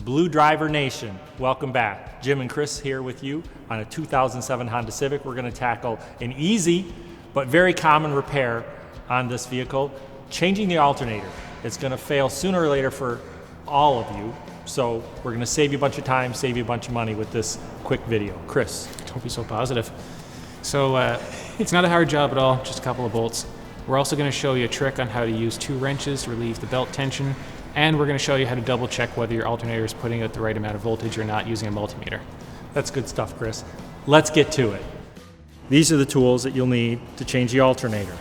BlueDriver Nation, welcome back. Jim and Chris here with you on a 2007 Honda Civic. We're going to tackle an easy but very common repair on this vehicle, changing the alternator. It's going to fail sooner or later for all of you, so we're going to save you a bunch of time, save you a bunch of money with this quick video. Chris. Don't be so positive. So it's not a hard job at all, just a couple of bolts. We're also going to show you a trick on how to use 2 wrenches to relieve the belt tension, and we're going to show you how to double check whether your alternator is putting out the right amount of voltage or not using a multimeter. That's good stuff, Chris. Let's get to it. These are the tools that you'll need to change the alternator.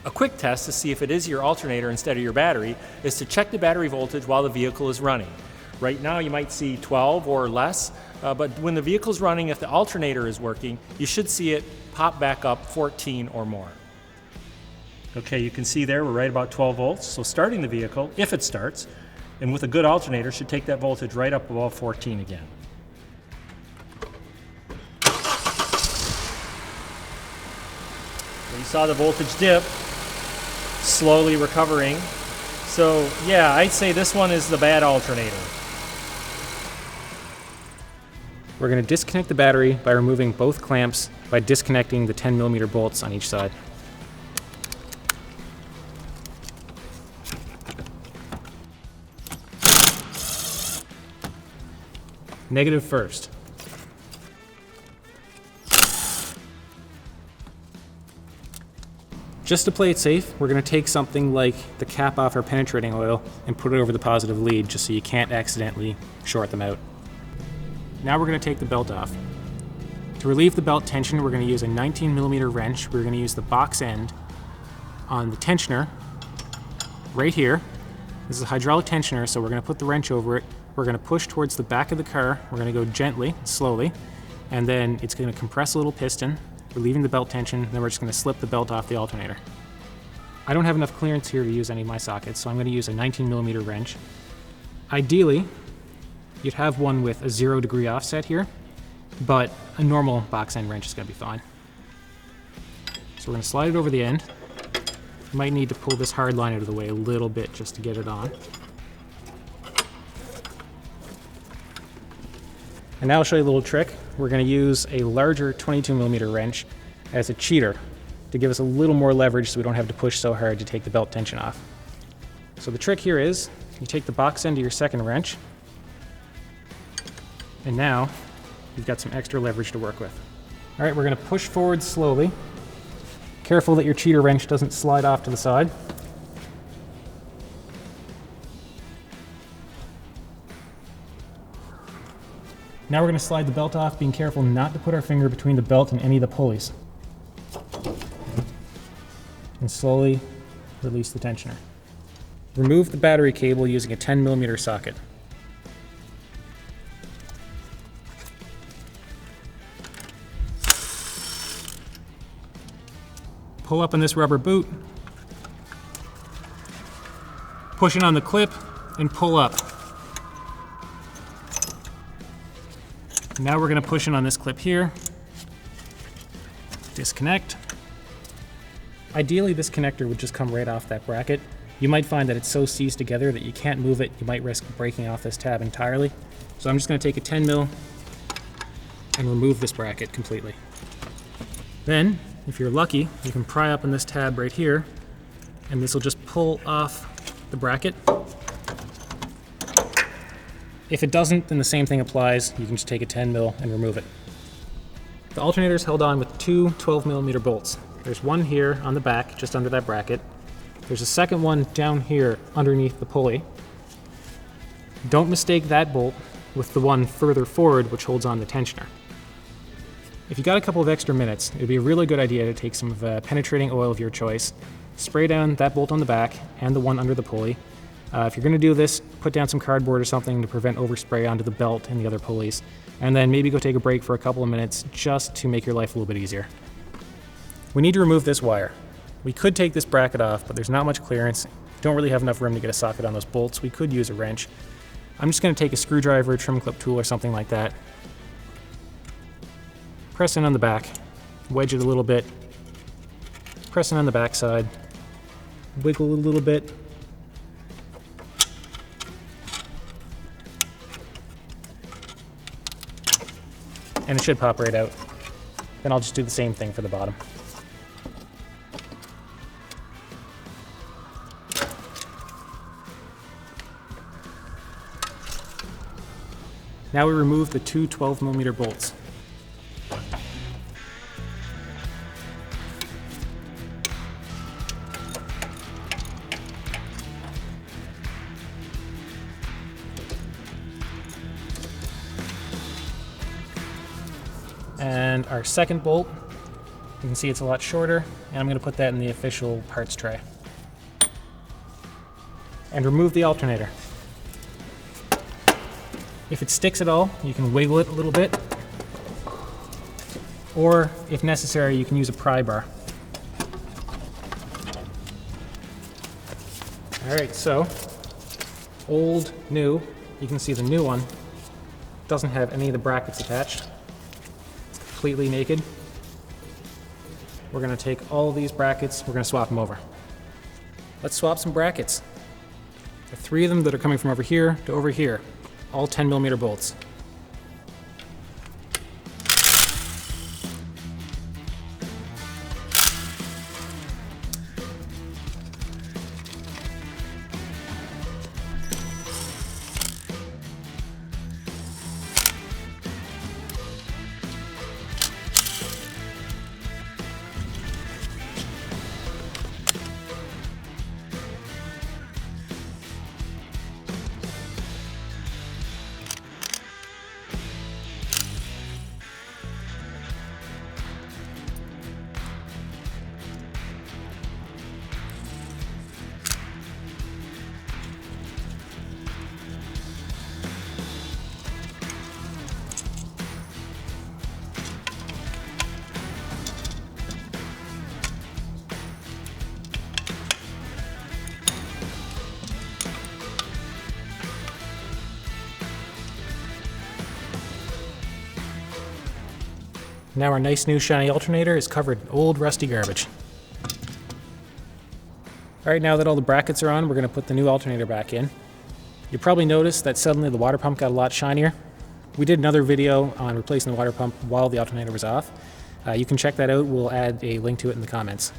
A quick test to see if it is your alternator instead of your battery is to check the battery voltage while the vehicle is running. Right now you might see 12 or less, but when the vehicle's running, if the alternator is working, you should see it pop back up 14 or more. Okay, you can see there we're right about 12 volts, so starting the vehicle, if it starts, and with a good alternator, should take that voltage right up above 14 again. So you saw the voltage dip, slowly recovering. So yeah, I'd say this one is the bad alternator. We're going to disconnect the battery by removing both clamps by disconnecting the 10mm bolts on each side. Negative first. Just to play it safe, we're going to take something like the cap off our penetrating oil and put it over the positive lead just so you can't accidentally short them out. Now we're going to take the belt off. To relieve the belt tension, we're going to use a 19mm wrench. We're going to use the box end on the tensioner right here. This is a hydraulic tensioner, so we're going to put the wrench over it. We're going to push towards the back of the car. We're going to go gently, slowly, and then it's going to compress a little piston, relieving the belt tension. Then we're just going to slip the belt off the alternator. I don't have enough clearance here to use any of my sockets, so I'm going to use a 19mm wrench. Ideally, you'd have one with a 0-degree offset here, but a normal box end wrench is going to be fine. So we're going to slide it over the end. You might need to pull this hard line out of the way a little bit just to get it on. And now I'll show you a little trick. We're going to use a larger 22mm wrench as a cheater to give us a little more leverage so we don't have to push so hard to take the belt tension off. So the trick here is you take the box end of your second wrench, and now you've got some extra leverage to work with. All right, we're going to push forward slowly. Careful that your cheater wrench doesn't slide off to the side. Now we're going to slide the belt off, being careful not to put our finger between the belt and any of the pulleys. And slowly release the tensioner. Remove the battery cable using a 10mm socket. Pull up on this rubber boot, push in on the clip, and pull up. Now we're going to push in on this clip here, disconnect. Ideally, this connector would just come right off that bracket. You might find that it's so seized together that you can't move it. You might risk breaking off this tab entirely. So I'm just going to take a 10mm and remove this bracket completely. Then, if you're lucky, you can pry up on this tab right here, and this will just pull off the bracket. If it doesn't, then the same thing applies. You can just take a 10mm and remove it. The alternator is held on with 2 12mm bolts. There's one here on the back, just under that bracket. There's a second one down here underneath the pulley. Don't mistake that bolt with the one further forward, which holds on the tensioner. If you got a couple of extra minutes, it would be a really good idea to take some of penetrating oil of your choice, spray down that bolt on the back and the one under the pulley. If you're going to do this, put down some cardboard or something to prevent overspray onto the belt and the other pulleys, and then maybe go take a break for a couple of minutes just to make your life a little bit easier. We need to remove this wire. We could take this bracket off, but there's not much clearance. Don't really have enough room to get a socket on those bolts. We could use a wrench. I'm just going to take a screwdriver, trim clip tool, or something like that. Press in on the back, wedge it a little bit, press in on the back side, wiggle it a little bit, and it should pop right out. Then I'll just do the same thing for the bottom. Now we remove the two 12mm bolts. And our second bolt, you can see it's a lot shorter, and I'm going to put that in the official parts tray. And remove the alternator. If it sticks at all, you can wiggle it a little bit, or if necessary, you can use a pry bar. All right, so old, new. You can see the new one doesn't have any of the brackets attached. It's completely naked. We're going to take all of these brackets, we're going to swap them over. Let's swap some brackets. The three of them that are coming from over here to over here. All 10mm bolts. Now our nice new shiny alternator is covered in old rusty garbage. Alright, now that all the brackets are on, we're going to put the new alternator back in. You probably noticed that suddenly the water pump got a lot shinier. We did another video on replacing the water pump while the alternator was off. You can check that out, we'll add a link to it in the comments.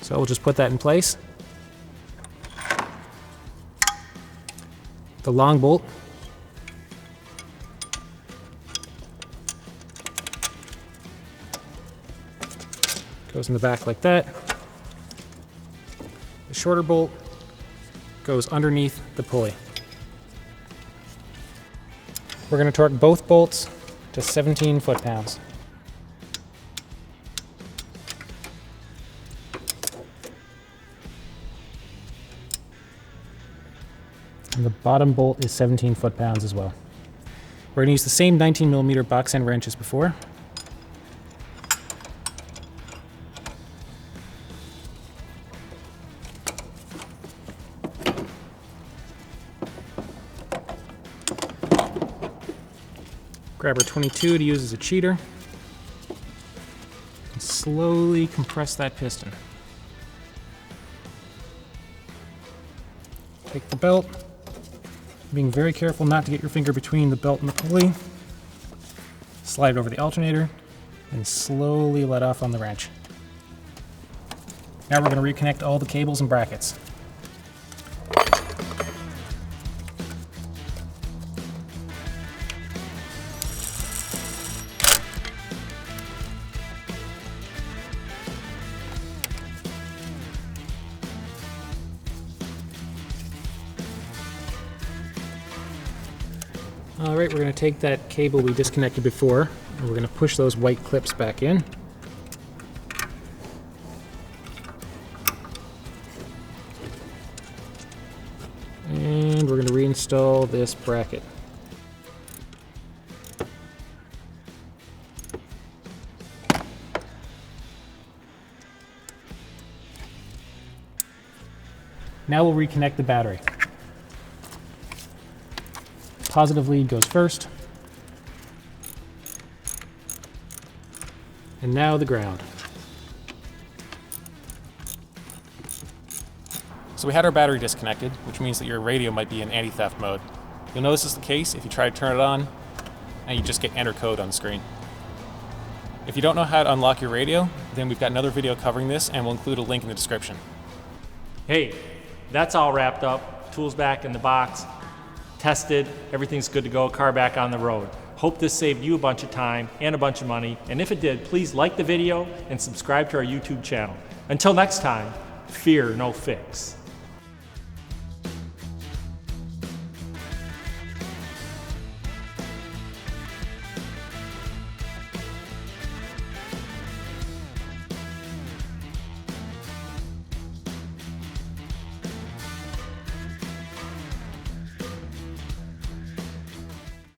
So we'll just put that in place. The long bolt goes in the back like that. The shorter bolt goes underneath the pulley. We're going to torque both bolts to 17 foot-pounds. And the bottom bolt is 17 foot-pounds as well. We're going to use the same 19mm box end wrench as before. Grab our 22 to use as a cheater. And slowly compress that piston. Take the belt, being very careful not to get your finger between the belt and the pulley. Slide it over the alternator and slowly let off on the wrench. Now we're going to reconnect all the cables and brackets. Alright, we're going to take that cable we disconnected before, and we're going to push those white clips back in. And we're going to reinstall this bracket. Now we'll reconnect the battery. Positive lead goes first. And now the ground. So we had our battery disconnected, which means that your radio might be in anti-theft mode. You'll notice this is the case if you try to turn it on and you just get enter code on the screen. If you don't know how to unlock your radio, then we've got another video covering this and we'll include a link in the description. Hey, that's all wrapped up. Tools back in the box, tested, everything's good to go, car back on the road. Hope this saved you a bunch of time and a bunch of money, and if it did, please like the video and subscribe to our YouTube channel. Until next time, fear no fix.